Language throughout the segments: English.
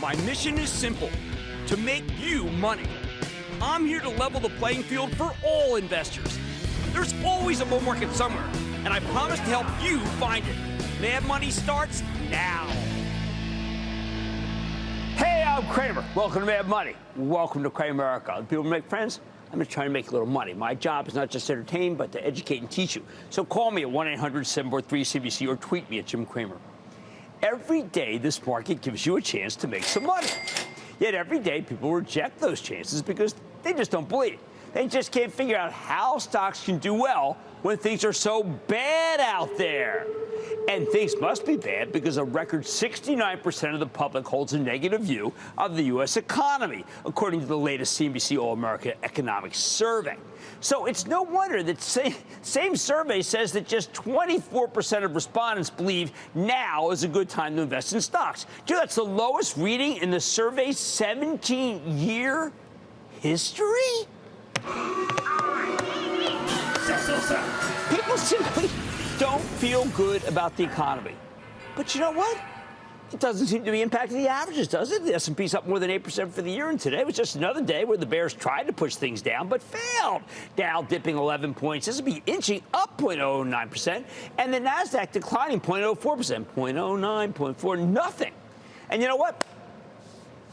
My mission is simple, to make you money. I'm here to level the playing field for all investors. There's always a bull market somewhere, and I promise to help you find it. Mad Money starts now. Hey, I'm Cramer. Welcome to Mad Money. Welcome to Cramerica. People make friends. I'm just trying to make a little money. My job is not just to entertain, but to educate and teach you. So call me at 1-800-743-CBC or tweet me at Jim Cramer. Every day, this market gives you a chance to make some money. Yet every day, people reject those chances because they just don't believe it. They just can't figure out how stocks can do well when things are so bad out there. And things must be bad because a record 69% of the public holds a negative view of the U.S. economy, according to the latest CNBC All-America Economic Survey. So it's no wonder that same survey says that just 24% of respondents believe now is a good time to invest in stocks. That's the lowest reading in the survey's 17-year history? People simply don't feel good about the economy. But you know what? It doesn't seem to be impacting the averages, does it? The S&P's up more than 8% for the year, and today was just another day where the bears tried to push things down, but failed. Dow dipping 11 points. S&P inching up 0.09%, and the Nasdaq declining 0.04%, 0.09, 0.4, nothing. And you know what?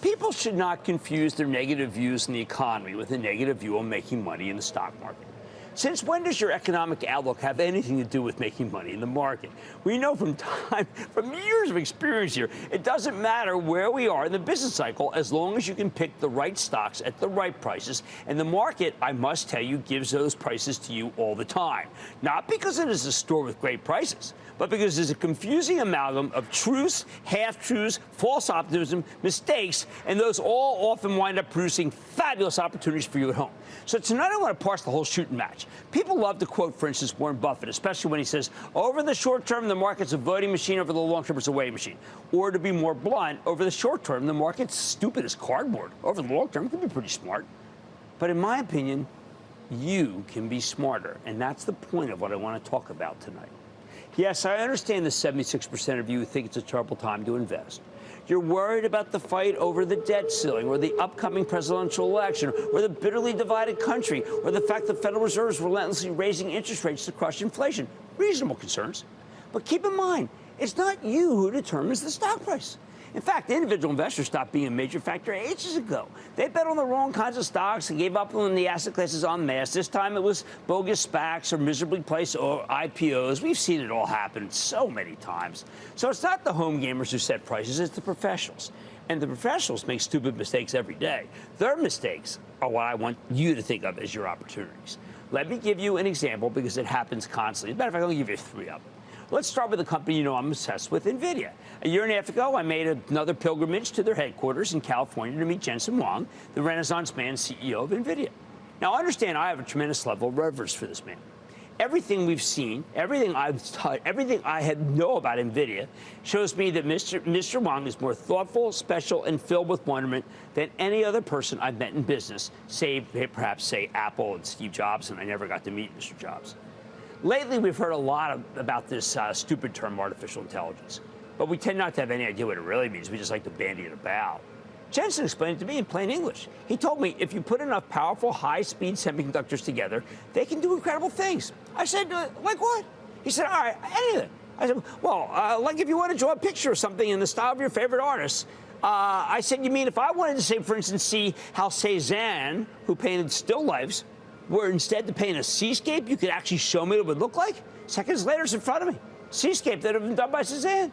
People should not confuse their negative views in the economy with a negative view on making money in the stock market. Since when does your economic outlook have anything to do with making money in the market? We know from years of experience here, it doesn't matter where we are in the business cycle as long as you can pick the right stocks at the right prices. And the market, I must tell you, gives those prices to you all the time. Not because it is a store with great prices, but because there's a confusing amalgam of truths, half-truths, false optimism, mistakes, and those all often wind up producing fabulous opportunities for you at home. So tonight I want to parse the whole shooting match. People love to quote, for instance, Warren Buffett, especially when he says, over the short term, the market's a voting machine, over the long term, it's a weighing machine. Or to be more blunt, over the short term, the market's stupid as cardboard. Over the long term, it can be pretty smart. But in my opinion, you can be smarter. And that's the point of what I want to talk about tonight. Yes, I understand the 76% of you who think it's a terrible time to invest. You're worried about the fight over the debt ceiling or the upcoming presidential election or the bitterly divided country or the fact the Federal Reserve is relentlessly raising interest rates to crush inflation. Reasonable concerns. But keep in mind, it's not you who determines the stock price. In fact, individual investors stopped being a major factor ages ago. They bet on the wrong kinds of stocks and gave up on the asset classes en masse. This time it was bogus SPACs or miserably placed or IPOs. We've seen it all happen so many times. So it's not the home gamers who set prices, it's the professionals. And the professionals make stupid mistakes every day. Their mistakes are what I want you to think of as your opportunities. Let me give you an example because it happens constantly. As a matter of fact, I'll give you 3 of them. Let's start with a company you know I'm obsessed with, Nvidia. A year and a half ago, I made another pilgrimage to their headquarters in California to meet Jensen Huang, the Renaissance man CEO of Nvidia. Now, understand I have a tremendous level of reverence for this man. Everything we've seen, everything I've taught, everything I know about Nvidia shows me that Mr. Huang is more thoughtful, special, and filled with wonderment than any other person I've met in business, save perhaps, say, Apple and Steve Jobs, and I never got to meet Mr. Jobs. Lately, we've heard a lot about this stupid term, artificial intelligence. But we tend not to have any idea what it really means. We just like to bandy it about. Jensen explained it to me in plain English. He told me if you put enough powerful, high-speed semiconductors together, they can do incredible things. I said, like what? He said, all right, anything. I said, well, like if you want to draw a picture of something in the style of your favorite artist. I said, you mean if I wanted to, say, for instance, see how Cézanne, who painted still lifes, were instead to paint a seascape, you could actually show me what it would look like? Seconds later, it's in front of me. Seascape that had been done by Cézanne.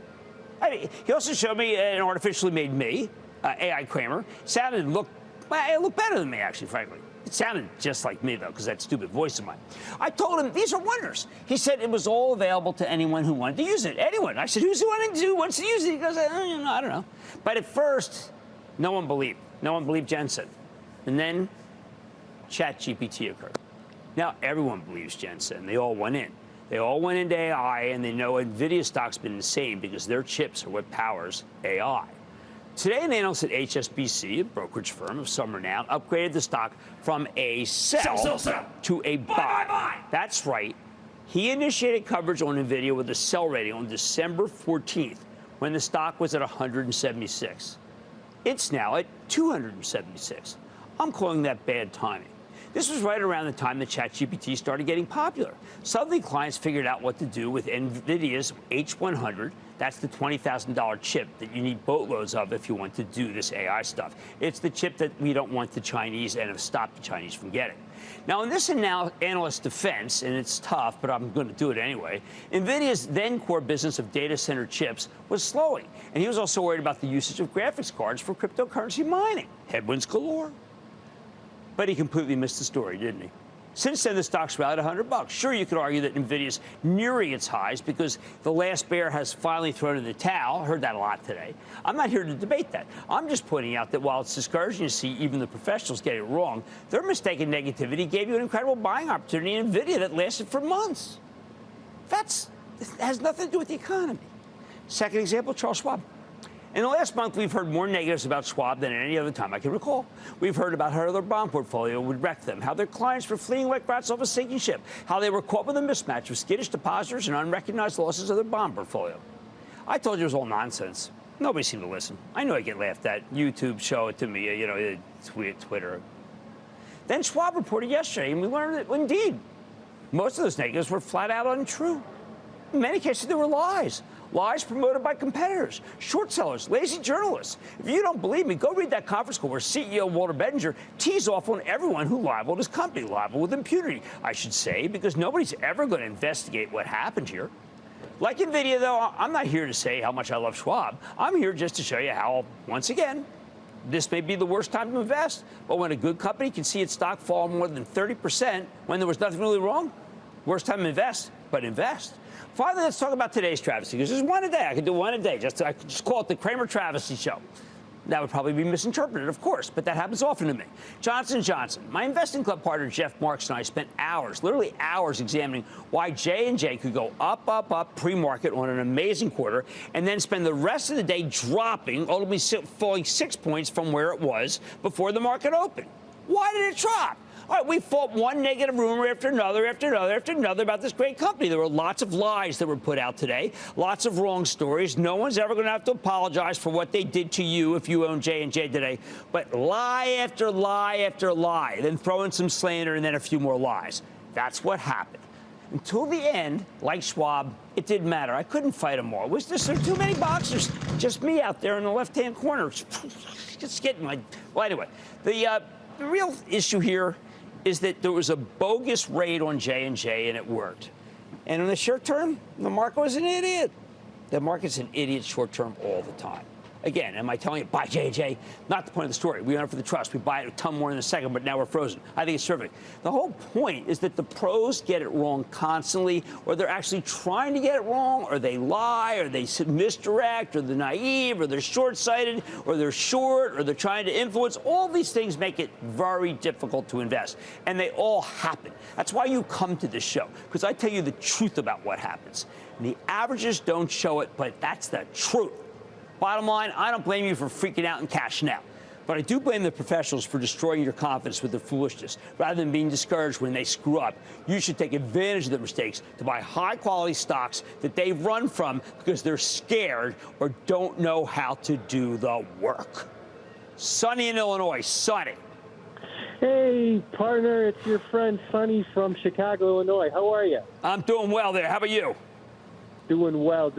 I mean, he also showed me an artificially made me, AI Cramer. It looked better than me, actually, frankly. It sounded just like me, though, because that stupid voice of mine. I told him, these are wonders. He said it was all available to anyone who wanted to use it. Anyone. I said, who wants to use it? He goes, I don't know. But at first, no one believed. No one believed Jensen. And then ChatGPT occurred. Now everyone believes Jensen. They all went in. They all went into AI, and they know Nvidia stock's been the same because their chips are what powers AI. Today, an analyst at HSBC, a brokerage firm of some renown, upgraded the stock from a sell to a buy. That's right. He initiated coverage on Nvidia with a sell rating on December 14th, when the stock was at 176. It's now at 276. I'm calling that bad timing. This was right around the time that ChatGPT started getting popular. Suddenly, clients figured out what to do with Nvidia's H100. That's the $20,000 chip that you need boatloads of if you want to do this AI stuff. It's the chip that we don't want the Chinese and have stopped the Chinese from getting. Now, in this analyst's defense, and it's tough, but I'm going to do it anyway, Nvidia's then core business of data center chips was slowing. And he was also worried about the usage of graphics cards for cryptocurrency mining. Headwinds galore. But he completely missed the story, didn't he? Since then, the stock's rallied $100. Sure, you could argue that Nvidia's nearing its highs because the last bear has finally thrown in the towel. Heard that a lot today. I'm not here to debate that. I'm just pointing out that while it's discouraging to see even the professionals get it wrong, their mistaken negativity gave you an incredible buying opportunity in Nvidia that lasted for months. That has nothing to do with the economy. Second example, Charles Schwab. In the last month, we've heard more negatives about Schwab than at any other time I can recall. We've heard about how their bond portfolio would wreck them, how their clients were fleeing like rats off a sinking ship, how they were caught with a mismatch of skittish depositors and unrecognized losses of their bond portfolio. I told you it was all nonsense. Nobody seemed to listen. I know I get laughed at. YouTube show it to me, Twitter. Then Schwab reported yesterday, and we learned that, indeed, most of those negatives were flat out untrue. In many cases, they were lies. Lies promoted by competitors, short sellers, lazy journalists. If you don't believe me, go read that conference call where CEO Walter Bettinger teased off on everyone who libeled his company, libeled with impunity, I should say, because nobody's ever going to investigate what happened here. Like Nvidia, though, I'm not here to say how much I love Schwab. I'm here just to show you how, once again, this may be the worst time to invest. But when a good company can see its stock fall more than 30% when there was nothing really wrong, worst time to invest, but invest. Finally, let's talk about today's travesty, because there's one a day. I could do one a day. I could just call it the Cramer travesty show. That would probably be misinterpreted, of course, but that happens often to me. Johnson & Johnson. My investing club partner, Jeff Marks, and I spent hours, literally hours, examining why J&J could go up pre-market on an amazing quarter and then spend the rest of the day dropping, ultimately falling 6 points from where it was before the market opened. Why did it drop? All right, we fought one negative rumor after another about this great company. There were lots of lies that were put out today, lots of wrong stories. No one's ever going to have to apologize for what they did to you if you own J&J today. But lie after lie after lie, then throw in some slander and then a few more lies. That's what happened. Until the end, like Schwab, it didn't matter. I couldn't fight them all. It was just there were too many boxers. Just me out there in the left-hand corner. Just getting my... Well, anyway, the real issue here is that there was a bogus raid on J&J, and it worked. And in the short term, the market was an idiot. The market's an idiot short term all the time. Again, am I telling you, buy J&J? Not the point of the story. We own it for the trust. We buy it a ton more in a second, but now we're frozen. I think it's terrific. The whole point is that the pros get it wrong constantly, or they're actually trying to get it wrong, or they lie, or they misdirect, or they're naive, or they're short-sighted, or they're short, or they're trying to influence. All these things make it very difficult to invest, and they all happen. That's why you come to this show, because I tell you the truth about what happens. And the averages don't show it, but that's the truth. Bottom line, I don't blame you for freaking out and cashing out. But I do blame the professionals for destroying your confidence with their foolishness. Rather than being discouraged when they screw up, you should take advantage of their mistakes to buy high-quality stocks that they've run from because they're scared or don't know how to do the work. Sonny in Illinois. Sonny. Hey, partner, it's your friend Sonny from Chicago, Illinois. How are you? I'm doing well there. How about you? Doing well.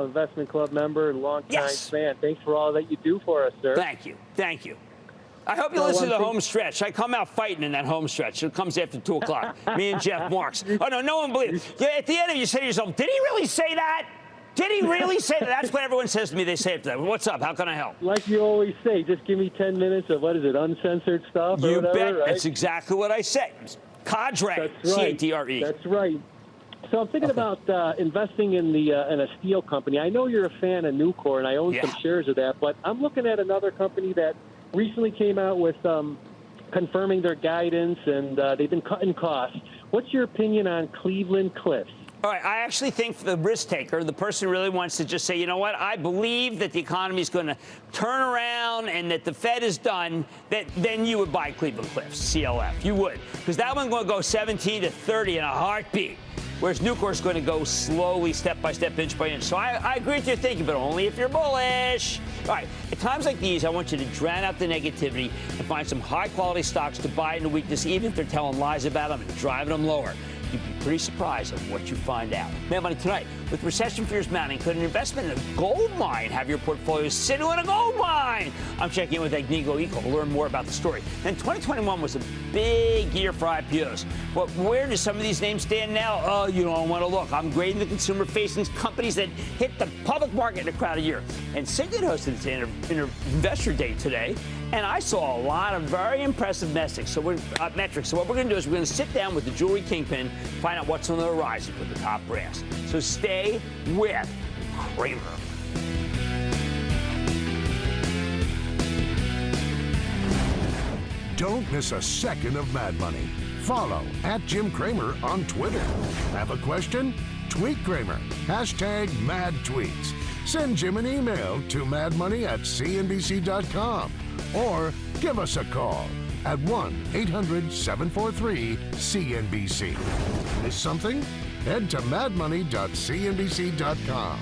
Investment Club member, long-time fan. Thanks for all that you do for us, sir. Thank you. I hope you listen to the home stretch. I come out fighting in that home stretch. It comes after 2 o'clock. Me and Jeff Marks. Oh, no one believes. At the end of it, you say to yourself, did he really say that? Did he really say that? That's what everyone says to me. They say it to them. What's up? How can I help? Like you always say, just give me 10 minutes of, uncensored stuff? You whatever, bet. Right? That's exactly what I say. Cadre. That's right. C-A-D-R-E. That's right. So I'm thinking about investing in a steel company. I know you're a fan of Nucor, and I own some shares of that, but I'm looking at another company that recently came out with confirming their guidance, and they've been cutting costs. What's your opinion on Cleveland-Cliffs? All right, I actually think for the risk taker, the person who really wants to just say, you know what, I believe that the economy is going to turn around and that the Fed is done, that then you would buy Cleveland-Cliffs, CLF. You would, because that one's going to go 17 to 30 in a heartbeat. whereas Nucor is going to go slowly, step by step, inch by inch. So I agree with your thinking, but only if you're bullish. All right, at times like these, I want you to drown out the negativity and find some high-quality stocks to buy in the weakness, even if they're telling lies about them and driving them lower. You'd be pretty surprised at what you find out. Mad Money tonight. With recession fears mounting, could an investment in a gold mine have your portfolio sitting in a gold mine? I'm checking in with Agnico Eagle to learn more about the story. And 2021 was a big year for IPOs. But where do some of these names stand now? Oh, you don't want to look. I'm grading the consumer-facing companies that hit the public market in a crowded year. And Signet hosted its investor day today. And I saw a lot of very impressive metrics. So what we're going to do is we're going to sit down with the jewelry kingpin, find out what's on the horizon with the top brass. So stay with Cramer. Don't miss a second of Mad Money. Follow @JimCramer on Twitter. Have a question? Tweet Cramer. #MadTweets. Send Jim an email to madmoney@cnbc.com. Or give us a call at 1-800-743-CNBC. Miss something? Head to madmoney.cnbc.com.